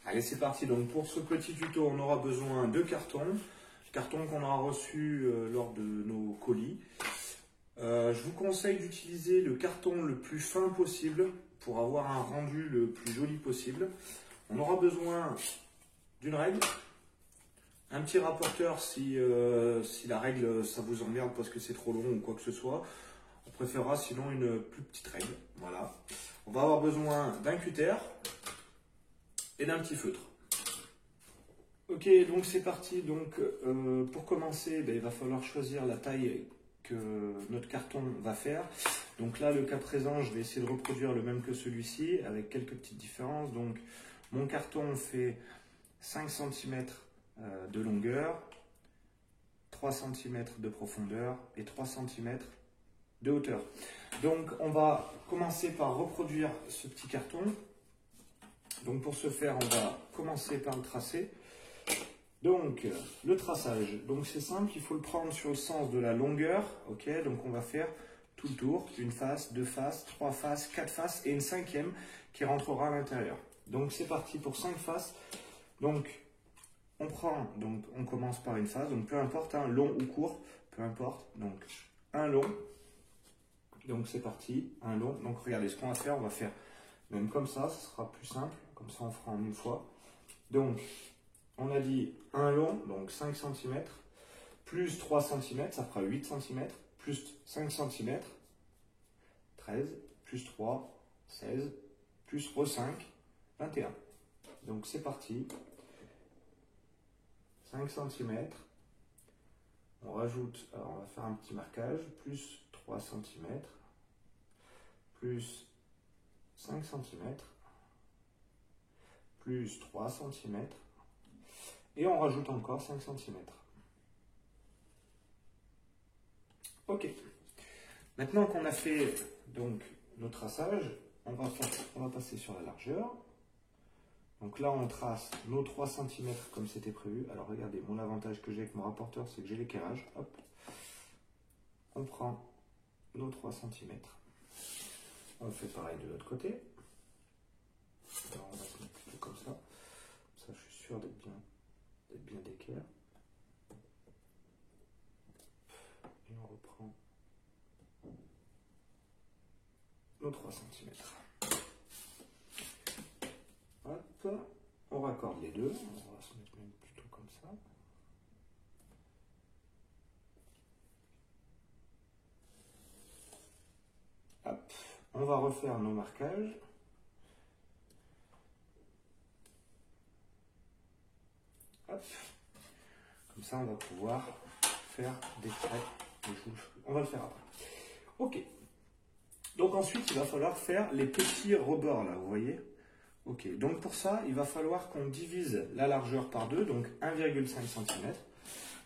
Allez, c'est parti. Donc pour ce petit tuto, on aura besoin de carton qu'on aura reçu lors de nos colis. Je vous conseille d'utiliser le carton le plus fin possible pour avoir un rendu le plus joli possible. On aura besoin d'une règle, un petit rapporteur si la règle ça vous emmerde parce que c'est trop long ou quoi que ce soit. On préférera sinon une plus petite règle. Voilà. On va avoir besoin d'un cutter et d'un petit feutre. Ok, donc c'est parti. Donc pour commencer, il va falloir choisir la taille que notre carton va faire. Donc là, le cas présent, je vais essayer de reproduire le même que celui-ci avec quelques petites différences. Donc mon carton fait 5 cm de longueur, 3 cm de profondeur et 3 cm de hauteur. Donc on va commencer par reproduire ce petit carton. Donc pour ce faire, on va commencer par le tracer. Donc le traçage, donc c'est simple, il faut le prendre sur le sens de la longueur. Ok, donc on va faire tout le tour, une face, deux faces, trois faces, quatre faces et une cinquième qui rentrera à l'intérieur. Donc c'est parti pour 5 faces. Donc on commence par une face, donc peu importe, hein, long ou court, peu importe. Donc un long. Donc c'est parti, un long. Donc regardez ce qu'on va faire, on va faire même comme ça, ce sera plus simple. Comme ça on fera en une fois. Donc on a dit un long, donc 5 cm, plus 3 cm, ça fera 8 cm, plus 5 cm, 13, plus 3, 16, plus re5, 21. Donc c'est parti. 5 cm. On rajoute, alors on va faire un petit marquage, plus 3 cm, plus 5 cm, plus 3 cm, et on rajoute encore 5 cm. Ok. Maintenant qu'on a fait donc nos traçages, on va passer sur la largeur. Donc là, on trace nos 3 cm comme c'était prévu. Alors regardez, mon avantage que j'ai avec mon rapporteur, c'est que j'ai l'équerrage. Hop. On prend nos 3 cm. On fait pareil de l'autre côté. Alors on va se mettre plutôt comme ça. Ça, je suis sûr d'être bien d'équerre. Et on reprend nos 3 cm. Hop, on raccorde les deux. On va se mettre même plutôt comme ça. Hop, on va refaire nos marquages. Hop. Comme ça, on va pouvoir faire des traits. On va le faire après. Ok. Donc ensuite, il va falloir faire les petits rebords là, vous voyez. Ok. Donc pour ça, il va falloir qu'on divise la largeur par 2, donc 1,5 cm.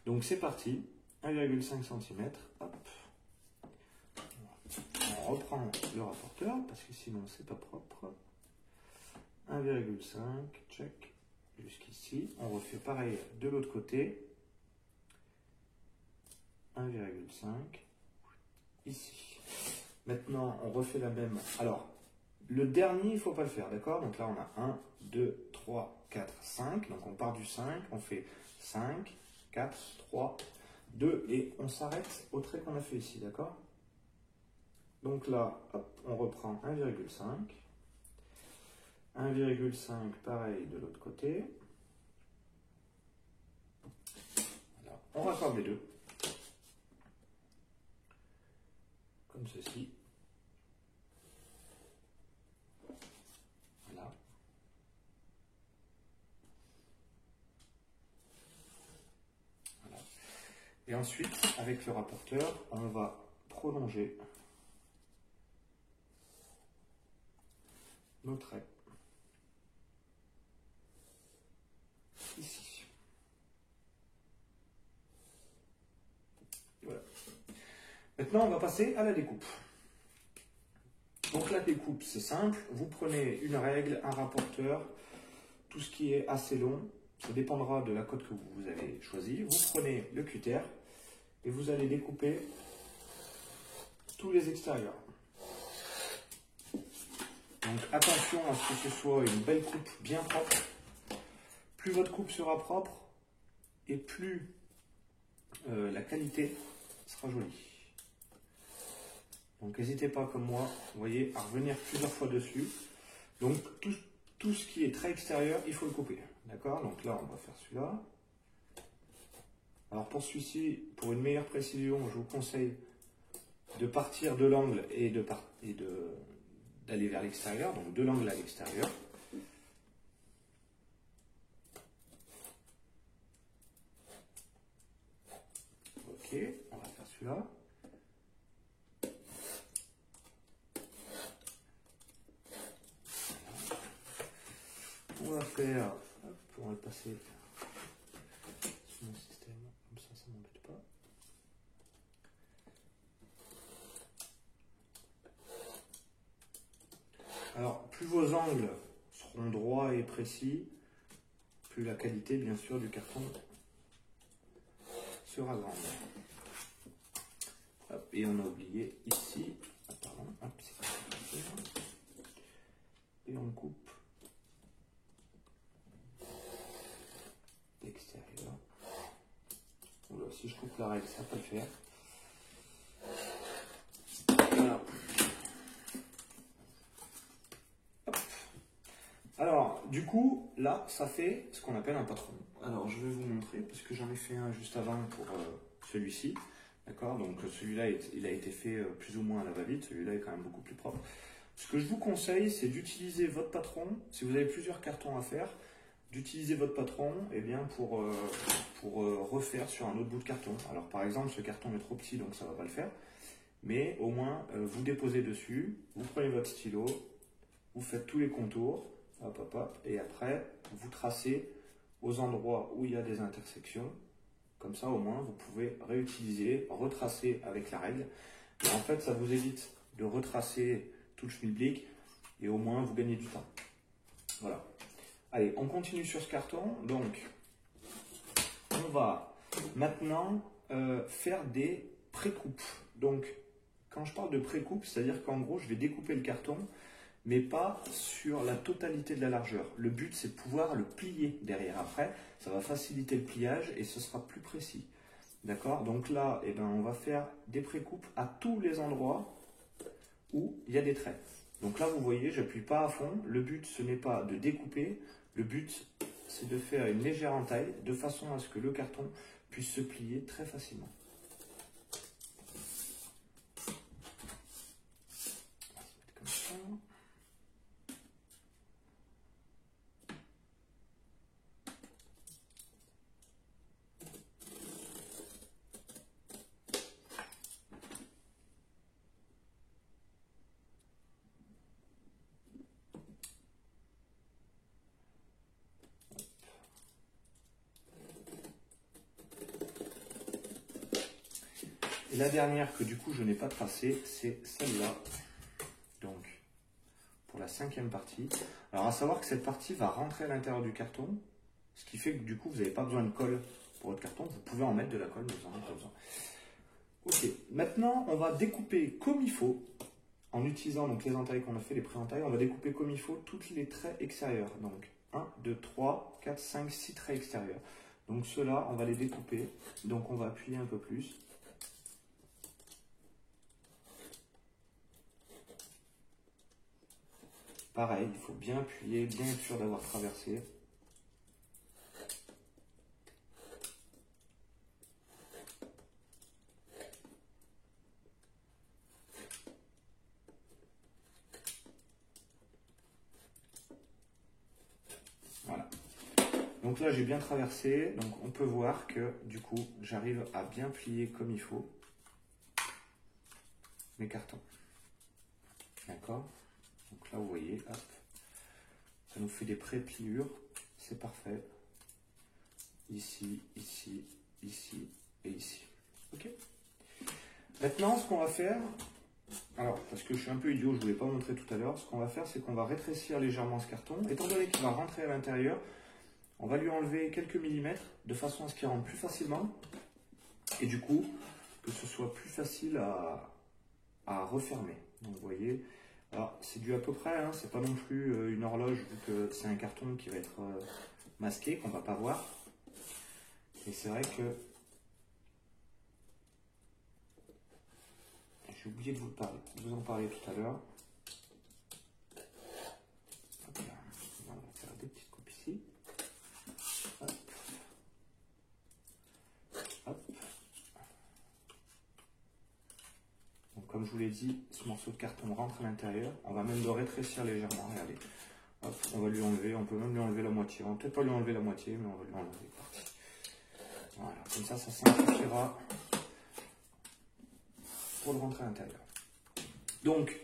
Donc c'est parti. 1,5 cm. Hop. On reprend le rapporteur parce que sinon c'est pas propre. 1,5, check. Jusqu'ici, on refait pareil de l'autre côté. 1,5 ici. Maintenant, on refait la même. Alors, le dernier, il ne faut pas le faire, d'accord? Donc là, on a 1, 2, 3, 4, 5. Donc on part du 5, on fait 5, 4, 3, 2 et on s'arrête au trait qu'on a fait ici, d'accord? Donc là, hop, on reprend 1,5. 1,5 pareil de l'autre côté. Voilà. On raccorde les deux. Comme ceci. Voilà. Voilà. Et ensuite, avec le rapporteur, on va prolonger nos traits. Ici. Voilà. Maintenant, on va passer à la découpe. Donc la découpe, c'est simple. Vous prenez une règle, un rapporteur, tout ce qui est assez long. Ça dépendra de la cote que vous avez choisie. Vous prenez le cutter et vous allez découper tous les extérieurs. Donc attention à ce que ce soit une belle coupe bien propre. plus votre coupe sera propre et plus la qualité sera jolie. Donc n'hésitez pas comme moi, vous voyez, à revenir plusieurs fois dessus. Donc tout ce qui est trait extérieur, il faut le couper. D'accord? Donc là, on va faire celui-là. Alors pour celui-ci, pour une meilleure précision, je vous conseille de partir de l'angle et d'aller vers l'extérieur, donc de l'angle à l'extérieur. Ok, on va faire celui-là. On va faire, hop, on va le passer sur mon système, comme ça ne m'embête pas. Alors, plus vos angles seront droits et précis, plus la qualité, bien sûr, du carton sera grande. Hop, et on a oublié ici, pardon, hop, et on coupe l'extérieur. Voilà, si je coupe la règle, ça peut le faire. Voilà. Alors, du coup, là, ça fait ce qu'on appelle un patron. Alors, je vais vous montrer, parce que j'en ai fait un juste avant pour celui-ci. D'accord? Donc, celui-là, il a été fait plus ou moins à la va-vite. Celui-là est quand même beaucoup plus propre. Ce que je vous conseille, c'est d'utiliser votre patron. Si vous avez plusieurs cartons à faire, d'utiliser votre patron pour refaire sur un autre bout de carton. Alors, par exemple, ce carton est trop petit, donc ça ne va pas le faire. Mais au moins, vous déposez dessus, vous prenez votre stylo, vous faites tous les contours. Hop, hop, hop, et après, vous tracez aux endroits où il y a des intersections. Comme ça, au moins, vous pouvez réutiliser, retracer avec la règle. Et en fait, ça vous évite de retracer tout le schmilblick et au moins, vous gagnez du temps. Voilà. Allez, on continue sur ce carton. Donc, on va maintenant faire des pré-coupes. Donc, quand je parle de pré-coupe, c'est-à-dire qu'en gros, je vais découper le carton, mais pas sur la totalité de la largeur. Le but, c'est de pouvoir le plier derrière. Après, ça va faciliter le pliage et ce sera plus précis. D'accord? Donc là, on va faire des pré-coupes à tous les endroits où il y a des traits. Donc là, vous voyez, j'appuie pas à fond. Le but, ce n'est pas de découper. Le but, c'est de faire une légère entaille de façon à ce que le carton puisse se plier très facilement. Comme ça. Et la dernière que du coup je n'ai pas tracée, c'est celle-là. Donc, pour la 5e partie. Alors à savoir que cette partie va rentrer à l'intérieur du carton, ce qui fait que du coup vous n'avez pas besoin de colle pour votre carton. Vous pouvez en mettre de la colle, mais vous n'en avez pas besoin. Ok, maintenant on va découper comme il faut, en utilisant donc les entailles qu'on a fait, les pré-entailles, on va découper comme il faut tous les traits extérieurs. Donc 1, 2, 3, 4, 5, 6 traits extérieurs. Donc ceux-là, on va les découper. Donc on va appuyer un peu plus. Pareil, il faut bien appuyer, bien être sûr d'avoir traversé. Voilà. Donc là, j'ai bien traversé. Donc on peut voir que du coup, j'arrive à bien plier comme il faut mes cartons. D'accord? Donc là, vous voyez, hop, ça nous fait des pré-pliures. C'est parfait. Ici, ici, ici et ici. Ok? Maintenant, ce qu'on va faire, alors, parce que je suis un peu idiot, je ne vous l'ai pas montré tout à l'heure, ce qu'on va faire, c'est qu'on va rétrécir légèrement ce carton. Étant donné qu'il va rentrer à l'intérieur, on va lui enlever quelques millimètres de façon à ce qu'il rentre plus facilement. Et du coup, que ce soit plus facile à refermer. Donc, vous voyez, alors c'est du à peu près, hein, c'est pas non plus une horloge, vu que c'est un carton qui va être masqué qu'on ne va pas voir. Et c'est vrai que j'ai oublié de vous en parler tout à l'heure. On va faire des petites coupes ici. Hop. Hop. Donc, comme je vous l'ai dit, ce morceau de carton rentre à l'intérieur. On va même le rétrécir légèrement. Regardez. Hop, on va lui enlever. On peut même lui enlever la moitié. On va peut-être pas lui enlever la moitié, mais on va lui enlever une partie. Voilà. Comme ça simplifiera pour le rentrer à l'intérieur. Donc,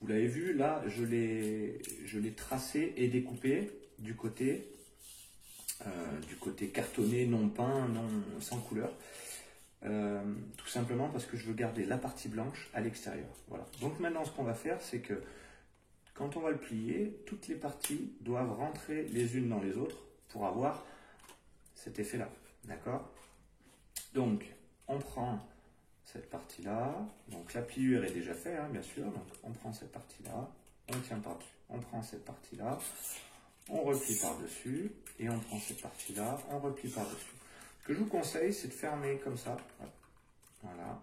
vous l'avez vu, là, je l'ai tracé et découpé du côté cartonné, non peint, sans couleur. Tout simplement parce que je veux garder la partie blanche à l'extérieur. Voilà. Donc maintenant, ce qu'on va faire, c'est que quand on va le plier, toutes les parties doivent rentrer les unes dans les autres pour avoir cet effet-là. D'accord? Donc, on prend cette partie-là, donc la pliure est déjà faite, hein, bien sûr, donc on prend cette partie-là, on tient par-dessus, on prend cette partie-là, on replie par-dessus, et on prend cette partie-là, on replie par-dessus. Ce que je vous conseille, c'est de fermer comme ça, voilà,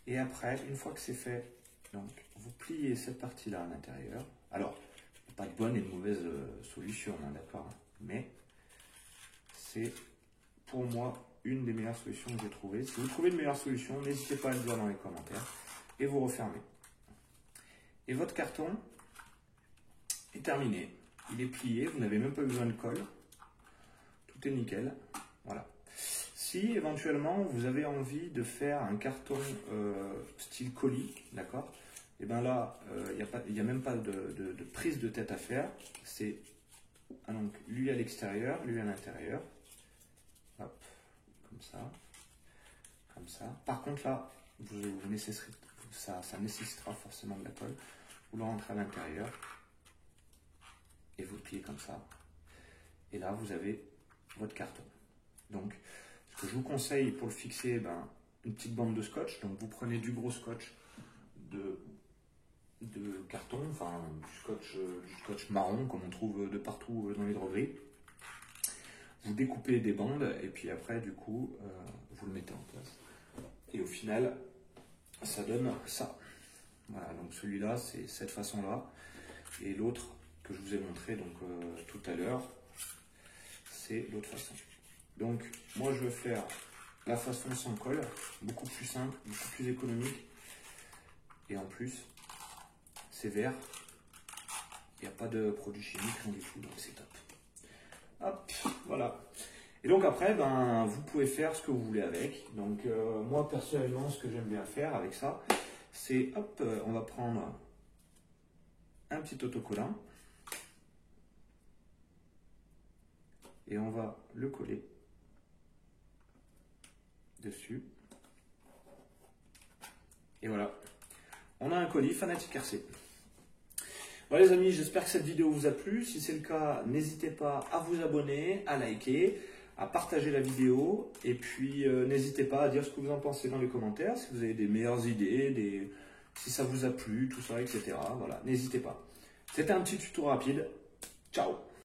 et après, une fois que c'est fait, donc vous pliez cette partie-là à l'intérieur. Alors, il n'y a pas de bonne et de mauvaise solution, hein, d'accord, mais c'est pour moi une des meilleures solutions que j'ai trouvées. Si vous trouvez une meilleure solution, n'hésitez pas à le dire dans les commentaires et vous refermez. Et votre carton est terminé. Il est plié, vous n'avez même pas besoin de colle. Tout est nickel. Voilà. Si éventuellement vous avez envie de faire un carton style colis, d'accord, et bien là, il n'y a même pas de prise de tête à faire. C'est donc lui à l'extérieur, lui à l'intérieur. Hop. Comme ça. Par contre là, ça nécessitera forcément de la colle. Vous le rentrez à l'intérieur et vous le pliez comme ça. Et là, vous avez votre carton. Donc, ce que je vous conseille pour le fixer, une petite bande de scotch. Donc, vous prenez du gros scotch de carton, enfin du scotch marron comme on trouve de partout dans les drogueries. Vous découpez des bandes et puis après, du coup, vous le mettez en place. Et au final, ça donne ça. Voilà, donc celui-là, c'est cette façon-là. Et l'autre que je vous ai montré donc, tout à l'heure, c'est l'autre façon. Donc, moi, je veux faire la façon sans colle, beaucoup plus simple, beaucoup plus économique. Et en plus, c'est vert. Il n'y a pas de produits chimiques, rien du tout, donc c'est top. Hop, voilà. Et donc après, vous pouvez faire ce que vous voulez avec. Donc moi personnellement, ce que j'aime bien faire avec ça, c'est hop, on va prendre un petit autocollant et on va le coller dessus. Et voilà, on a un colis Fanatic RC. Voilà les amis, j'espère que cette vidéo vous a plu. Si c'est le cas, n'hésitez pas à vous abonner, à liker, à partager la vidéo. Et puis, n'hésitez pas à dire ce que vous en pensez dans les commentaires. Si vous avez des meilleures idées, si ça vous a plu, tout ça, etc. Voilà, n'hésitez pas. C'était un petit tuto rapide. Ciao!